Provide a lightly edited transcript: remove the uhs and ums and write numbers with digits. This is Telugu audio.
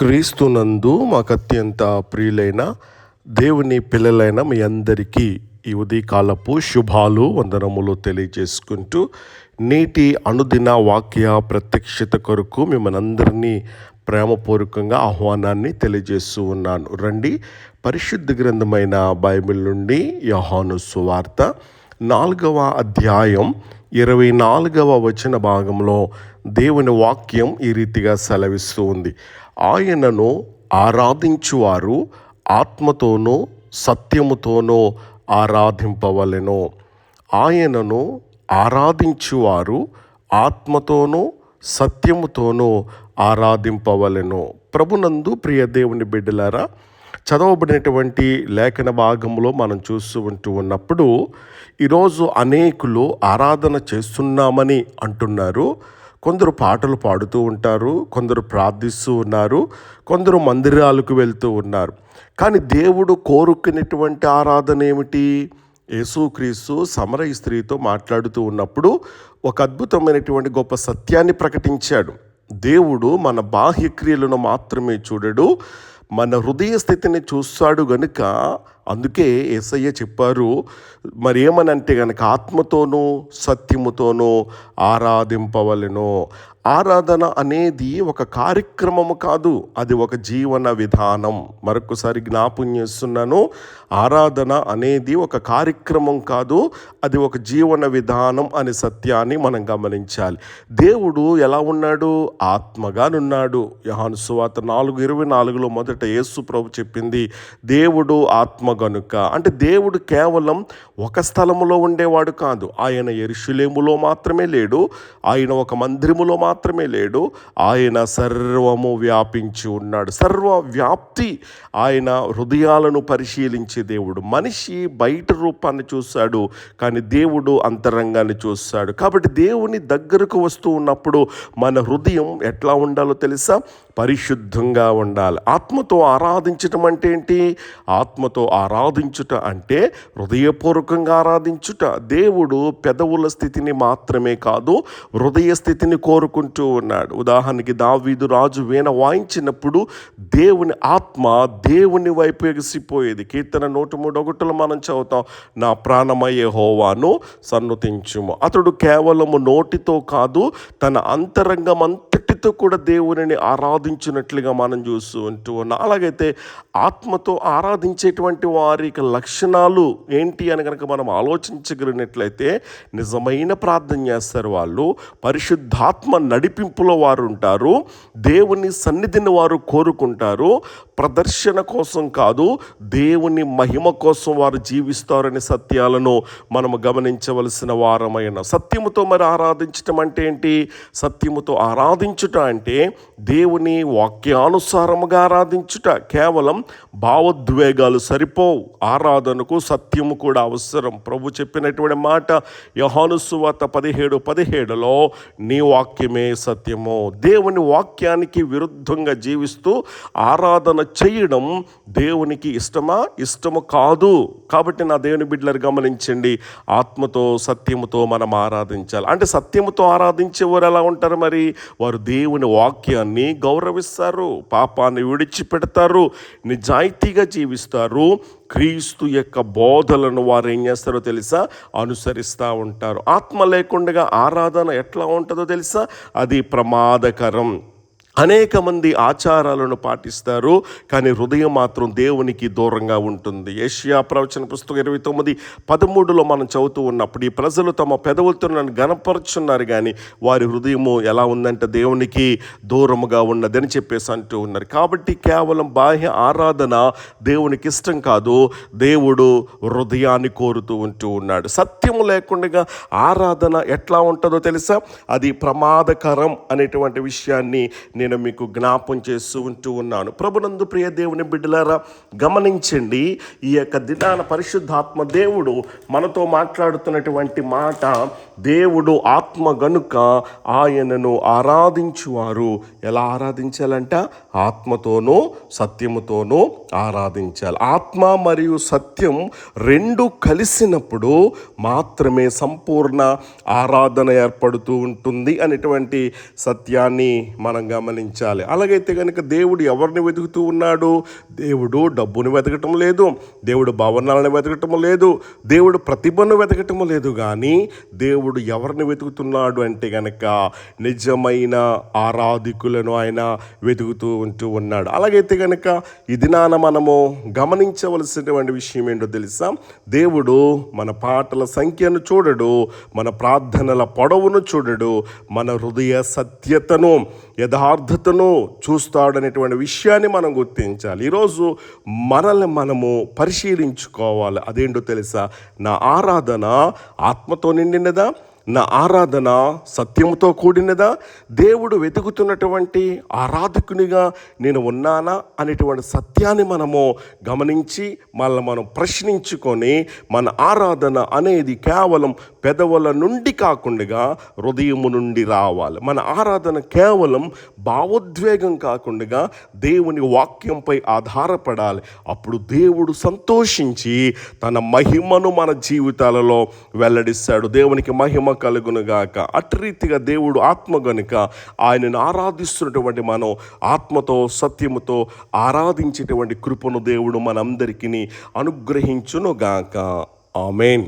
క్రీస్తునందు మాకు అత్యంత ప్రియులైన దేవుని పిల్లలైన మీ అందరికీ ఈ ఉదయకాలపు శుభాలు వందనములు తెలియజేసుకుంటూ నేటి అనుదిన వాక్య ప్రత్యక్షత కొరకు మిమ్మల్ని అందరినీ ప్రేమపూర్వకంగా ఆహ్వానాన్ని తెలియజేస్తూ ఉన్నాను. రండి, పరిశుద్ధ గ్రంథమైన బైబిల్ నుండి యోహాను సువార్త 4వ అధ్యాయం 24వ వచన భాగంలో దేవుని వాక్యం ఈ రీతిగా సెలవిస్తూ ఉంది. ఆయనను ఆరాధించువారు ఆత్మతోనూ సత్యముతోనూ ఆరాధింపవలెను. ఆయనను ఆరాధించువారు ఆత్మతోనూ సత్యముతోనూ ఆరాధింపవలెను. ప్రభునందు ప్రియ దేవుని బిడ్డలారా, చదవబడినటువంటి లేఖన భాగంలో మనం చూస్తూ ఉన్నప్పుడు ఈరోజు అనేకులు ఆరాధన చేస్తున్నామని అంటున్నారు. కొందరు పాటలు పాడుతూ ఉంటారు, కొందరు ప్రార్థిస్తూ ఉన్నారు, కొందరు మందిరాలకు వెళ్తూ ఉన్నారు. కానీ దేవుడు కోరుకునేటువంటి ఆరాధన ఏమిటి? యేసుక్రీస్తు సమరయ స్త్రీతో మాట్లాడుతూ ఉన్నప్పుడు ఒక అద్భుతమైనటువంటి గొప్ప సత్యాన్ని ప్రకటించాడు. దేవుడు మన బాహ్య క్రియలను మాత్రమే చూడడు, మన హృదయ స్థితిని చూస్తాడు గనుక అందుకే యేసయ్య చెప్పారు, మరి ఏమనంటే గనక ఆత్మతోనూ సత్యముతోనూ ఆరాధింపవలెను. ఆరాధన అనేది ఒక కార్యక్రమము కాదు, అది ఒక జీవన విధానం. మరొకసారి జ్ఞాపం చేస్తున్నాను, ఆరాధన అనేది ఒక కార్యక్రమం కాదు, అది ఒక జీవన విధానం అనే సత్యాన్ని మనం గమనించాలి. దేవుడు ఎలా ఉన్నాడు? ఆత్మగానున్నాడు. యోహాను సువార్త 4:24 మొదట యేసు ప్రభు చెప్పింది, దేవుడు ఆత్మ గనుక. అంటే దేవుడు కేవలం ఒక స్థలములో ఉండేవాడు కాదు. ఆయన యెరూషలేములో మాత్రమే లేడు, ఆయన ఒక మందిరములో మాత్రమే లేడు, ఆయన సర్వము వ్యాపించి ఉన్నాడు. సర్వ వ్యాప్తి ఆయన హృదయాలను పరిశీలించే దేవుడు. మనిషి బయట రూపాన్ని చూశాడు, కానీ దేవుడు అంతరంగాన్ని చూస్తాడు. కాబట్టి దేవుని దగ్గరకు వస్తూ ఉన్నప్పుడు మన హృదయం ఎట్లా ఉండాలో తెలుసా? పరిశుద్ధంగా ఉండాలి. ఆత్మతో ఆరాధించటం అంటే ఏంటి? ఆత్మతో ఆరాధించుట అంటే హృదయపూర్వకంగా ఆరాధించుట. దేవుడు పెదవుల స్థితిని మాత్రమే కాదు, హృదయ స్థితిని కోరుకుంటూ ఉన్నాడు. ఉదాహరణకి దావీదు రాజు వీణ వాయించినప్పుడు దేవుని ఆత్మ దేవుని వైపు ఎగిసిపోయేది. కీర్తన 103:1 మనం చదువుతాం, నా ప్రాణమయ యెహోవాను సన్నుతించుము. అతడు కేవలము నోటితో కాదు, తన అంతరంగమంతటితో కూడా దేవునిని ఆరాధించినట్లుగా మనం చూస్తూ ఉన్నాం. అలాగైతే ఆత్మతో ఆరాధించేటువంటి వారికి లక్షణాలు ఏంటి అని కనుక మనం ఆలోచించగలిగినట్లయితే నిజమైన ప్రార్థన చేస్తారు వాళ్ళు, పరిశుద్ధాత్మ నడిపింపులో వారు ఉంటారు, దేవుని సన్నిధిని వారు కోరుకుంటారు, ప్రదర్శన కోసం కాదు దేవుని మహిమ కోసం వారు జీవిస్తారనే సత్యాలను మనము గమనించవలసిన వారమైన. సత్యముతో మరి ఆరాధించటం అంటే ఏంటి? సత్యముతో ఆరాధించుట అంటే దేవుని వాక్యానుసారముగా ఆరాధించుట. కేవలం భావోద్వేగాలు సరిపోవు, ఆరాధనకు సత్యము కూడా అవసరం. ప్రభు చెప్పినటువంటి మాట యోహాను సువార్త 17:17 నీ వాక్యమే సత్యము. దేవుని వాక్యానికి విరుద్ధంగా జీవిస్తూ ఆరాధన చేయడం దేవునికి ఇష్టము కాదు. కాబట్టి నా దేవుని బిడ్డలు గమనించండి, ఆత్మతో సత్యముతో మనం ఆరాధించాలి. అంటే సత్యముతో ఆరాధించేవారు ఎలా ఉంటారు? మరి వారు దేవుని వాక్యాన్ని గౌరవిస్తారు, పాపాన్ని విడిచిపెడతారు, నిజాయితీగా జీవిస్తారు, క్రీస్తు యొక్క బోధలను వారు ఏం చేస్తారో తెలుసా? అనుసరిస్తూ ఉంటారు. ఆత్మ లేకుండా ఆరాధన ఎట్లా ఉంటుందో తెలుసా? అది ప్రమాదకరం. అనేక మంది ఆచారాలను పాటిస్తారు, కానీ హృదయం మాత్రం దేవునికి దూరంగా ఉంటుంది. యెషయా ప్రవచన పుస్తకం 29:13 మనం చదువుతూ ఉన్నప్పుడు, ఈ ప్రజలు తమ పెదవులతో నన్ను గణపరుచున్నారు, కానీ వారి హృదయము ఎలా ఉందంటే దేవునికి దూరముగా ఉన్నదని చెప్పేసి అంటూ ఉన్నారు. కాబట్టి కేవలం బాహ్య ఆరాధన దేవునికి ఇష్టం కాదు, దేవుడు హృదయాన్ని కోరుతూ ఉన్నాడు. సత్యము లేకుండా ఆరాధన ఎట్లా ఉంటుందో తెలుసా? అది ప్రమాదకరం అనేటువంటి విషయాన్ని నేను మీకు జ్ఞాపం చేస్తూ ఉన్నాను. ప్రభునందు ప్రియ దేవుని బిడ్డలారా, గమనించండి, ఈ యొక్క దినాన పరిశుద్ధాత్మ దేవుడు మనతో మాట్లాడుతున్నటువంటి మాట, దేవుడు ఆత్మ గనుక ఆయనను ఆరాధించువారు ఎలా ఆరాధించాలంట? ఆత్మతోనూ సత్యముతోనూ ఆరాధించాలి. ఆత్మ మరియు సత్యం రెండు కలిసినప్పుడు మాత్రమే సంపూర్ణ ఆరాధన ఏర్పడుతూ ఉంటుంది అనేటువంటి సత్యాన్ని మనం గమనించాలి. గమనించాలి. అలాగైతే కనుక దేవుడు ఎవరిని వెతుకుతూ ఉన్నాడు? దేవుడు డబ్బును వెతకటం లేదు, దేవుడు భవనాలను వెతకటం లేదు, దేవుడు ప్రతిభను వెతకటం లేదు. కానీ దేవుడు ఎవరిని వెతుకుతున్నాడు అంటే కనుక నిజమైన ఆరాధికులను ఆయన వెతుకుతూ ఉంటూ ఉన్నాడు. అలాగైతే కనుక ఈ దినాన మనము గమనించవలసినటువంటి విషయం ఏంటో తెలుసా? దేవుడు మన పాటల సంఖ్యను చూడడు, మన ప్రార్థనల పొడవును చూడడు, మన హృదయ సత్యతను, యథార్థతను చూస్తాడనేటువంటి విషయాన్ని మనం గుర్తించాలి. ఈరోజు మనల్ని మనము పరిశీలించుకోవాలి. అదేంటో తెలుసా? నా ఆరాధన ఆత్మతో నిండినదా? నా ఆరాధన సత్యముతో కూడినదా? దేవుడు వెతుకుతున్నటువంటి ఆరాధకునిగా నేను ఉన్నానా అనేటువంటి సత్యాన్ని మనము గమనించి మనం ప్రశ్నించుకొని మన ఆరాధన అనేది కేవలం పెదవుల నుండి కాకుండా హృదయము నుండి రావాలి. మన ఆరాధన కేవలం భావోద్వేగం కాకుండా దేవుని వాక్యంపై ఆధారపడాలి. అప్పుడు దేవుడు సంతోషించి తన మహిమను మన జీవితాలలో వెల్లడిస్తాడు. దేవునికి మహిమ కలుగునుగాక. అటు రీతిగా దేవుడు ఆత్మ గనుక ఆయనను ఆరాధిస్తున్నటువంటి మనం ఆత్మతో సత్యముతో ఆరాధించేటువంటి కృపను దేవుడు మనందరికీ అనుగ్రహించునుగాక. ఆమేన్.